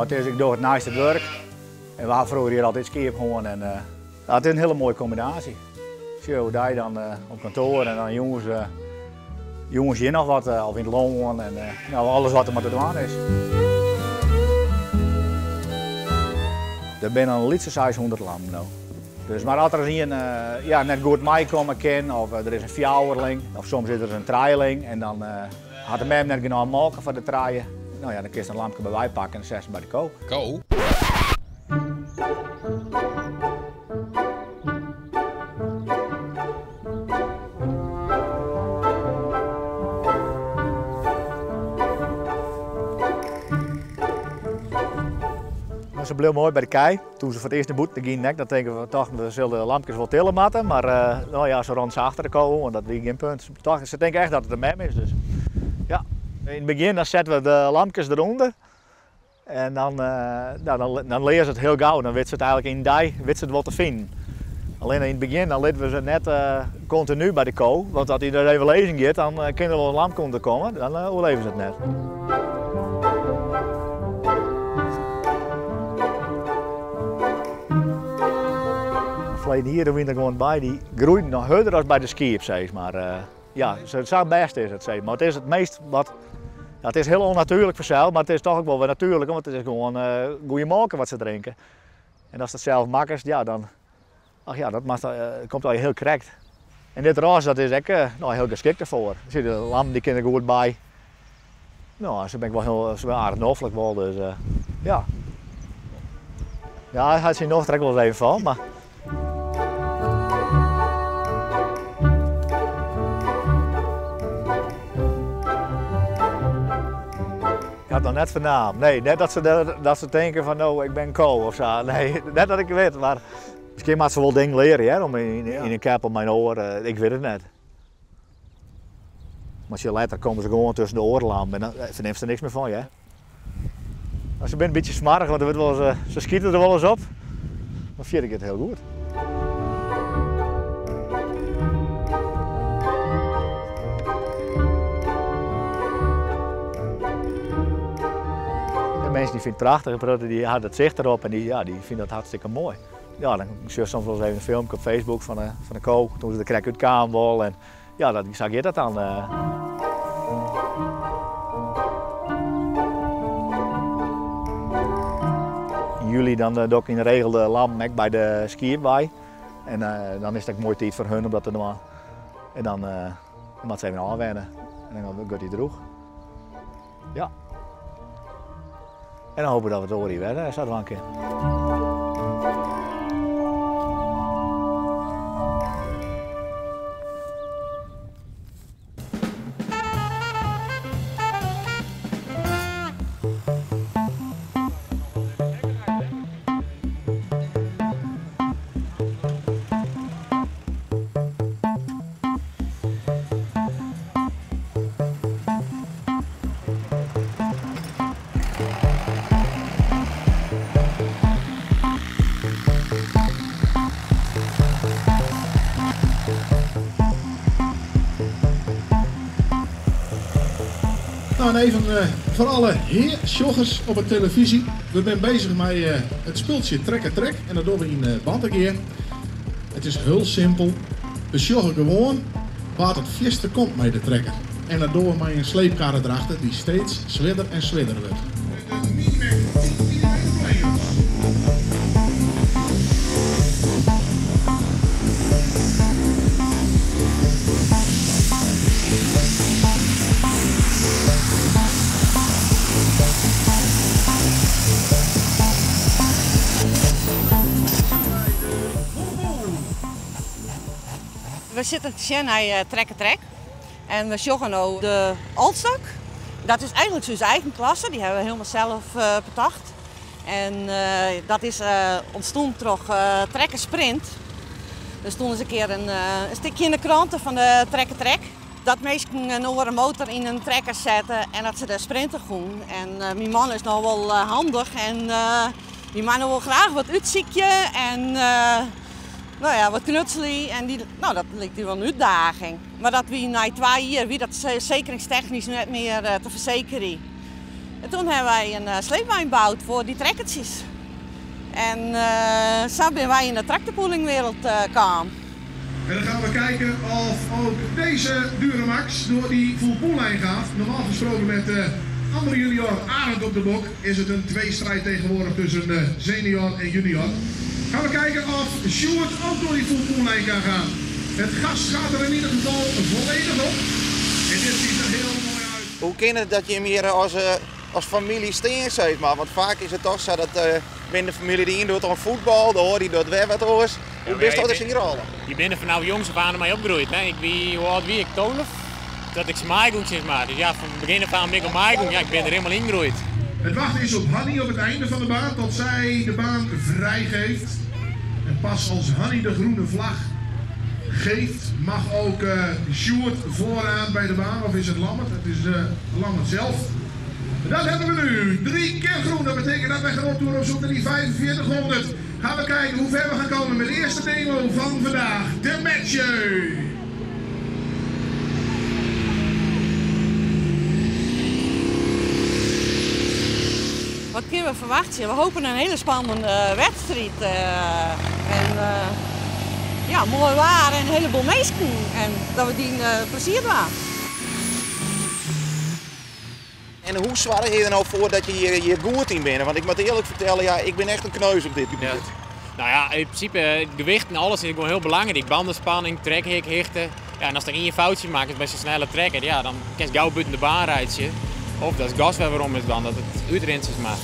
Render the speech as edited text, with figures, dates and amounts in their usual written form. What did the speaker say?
het is, ik doe het naast het werk. En we hadden vroeger hier altijd skiën gewoon. En, het is een hele mooie combinatie. Zo, daar dan op kantoor en dan jongens hier nog wat, of in het loon en nou, alles wat er maar te doen is. Er zijn een lietse 600 lammen nu. Dus maar als er een net goed meekomen kan, of er is een fjouwerling, of soms is er een trailing en dan had de mem net genoeg maken voor de traaien. Nou ja, dan kun je een lampje bij wij pakken en dan zet ze bij de ko. Ko? Ze bleef mooi bij de kei. Toen ze voor het eerst de boet gingen, dan denken we toch, we zullen de lampjes wel tillen moeten. Maar nou ja, ze rond ze achter komen, want dat was geen punt. Toch, ze denken echt dat het een mem is. Dus. Ja. In het begin dan zetten we de lampjes eronder. En dan leer ze het heel gauw. Dan weet ze het eigenlijk in die, weet ze het wel te vinden. Alleen in het begin dan lieten we ze net continu bij de ko. Want als hij er even lezing gaat, dan kan er wel een lamp komen. Dan overleven ze het net. Hier de winter gewoon bij, die groeit nog harder dan bij de skiep, zeg maar. Ja, het zou best is het, zeg maar. Het is het meest wat, ja, het is heel onnatuurlijk voor zelf, maar het is toch ook wel weer natuurlijk, want het is gewoon goede melken wat ze drinken. En als dat zelf makkers, ja dan, ach ja, dat komt al heel correct. En dit ras, dat is echt nou, heel geschikt ervoor. Je ziet de lammen die kunnen goed bij. Nou, ze ben ik wel heel aardig noffelijk wel, dus ja. Ja, hij had zijn nog trek wel eens even van, maar. Ik had nog net vernaam. Nee, net dat ze denken van nou, ik ben ko of zo. Nee, net dat ik het weet, maar misschien moet ze wel dingen leren, hè, om in een cap op mijn oor. Ik weet het net. Maar als je later komen ze gewoon tussen de oorlampen en dan verneemt ze er niks meer van, ja. Als ze bent een beetje smarrig, want ze schieten er wel eens op. Dan vind ik het heel goed. Mensen die vinden het prachtig, die hadden het zicht erop en die vinden dat hartstikke mooi. Ja, dan zie je soms wel eens even een filmpje op Facebook van de ko, toen ze de krek uit kwamen en ja, dat zag je dat dan. In juli dan doe ik in de regel de lam bij de skiën bij. En dan is het ook mooi tijd voor hun om dat te doen. En dan moet ze even aanwennen en dan gaat hij droeg. Ja. En dan hopen we dat we het oren werden, dat wel een keer. Nou, en even voor alle heersjoggers op de televisie. We zijn bezig met het spultje Trek. En dat doen we in Bantegeer. Het is heel simpel. We joggen gewoon waar het vierste komt met de trekker. En dat doen we met een sleepkar erachter die steeds zwidder en zwidder wordt. We zitten te zien naar Trek. En we joggen nu de Altstok. Dat is eigenlijk zijn eigen klasse, die hebben we helemaal zelf bedacht. En dat is ontstond door Trekker Sprint. Dus toen is een keer een stukje in de kranten van de Trek. Dat mensen een andere motor in een trekker zetten en dat ze de sprinten doen. En mijn man is nog wel handig en die man wil graag wat uitziekje en nou ja, wat knutselen en dat lijkt wel een uitdaging. Maar dat we na 2 jaar wie dat zekeringstechnisch net meer te verzekeren. En toen hebben wij een sleepwijn gebouwd voor die trekkertjes. En zo zijn wij in de tractorpoolingwereld gekomen. En dan gaan we kijken of ook deze Duramax door die full poollijn gaat. Normaal gesproken met andere junior Arend op de bok is het een tweestrijd tegenwoordig tussen senior en junior. Gaan we kijken of Sjoerd ook door die full poollijn kan gaan. Het gas gaat er in ieder geval volledig op. En dit ziet er heel mooi uit. Hoe kan het dat je meer als familie steen zit? Maar want vaak is het toch zo dat binnen de familie die een doet aan voetbal, de hoor die doet weer wat hoors. Hoe best dat is hier al? Je bent er vanaf jongs af aan mij opgegroeid. Hè? Hoe oud wie ik 12? Dat ik maaigong zeg maar. Dus ja, van het begin af aan ben ik op maaigong. Ja, ik ben er helemaal ingegroeid. Het wachten is op Hanny op het einde van de baan tot zij de baan vrijgeeft. En pas als Hanny de groene vlag geeft, mag ook Sjoerd vooraan bij de baan. Of is het Lammert? Het is Lammert zelf. Dat hebben we nu. 3 keer groen. Dat betekent dat wij gaan optoeren op zoek naar die 4500. Gaan we kijken hoe ver we gaan komen met de eerste demo van vandaag. De Mathieu. Wat kunnen we verwachten? We hopen een hele spannende wedstrijd. Ja, mooi waar en een heleboel mensen. En dat we die plezier doen. En hoe zwaar je er nou voor dat je hier goed in bent? Want ik moet eerlijk vertellen, ja, ik ben echt een kneus op dit gebied. Ja. Nou ja, in principe het gewicht en alles is gewoon heel belangrijk. Bandenspanning, trekhek, hichten. Ja, en als er één foutje maakt bij zo'n snelle trekker, ja, dan kan je gauw buiten de baan rijden. Of dat is gas waarom is dan, dat het uitrent is maar.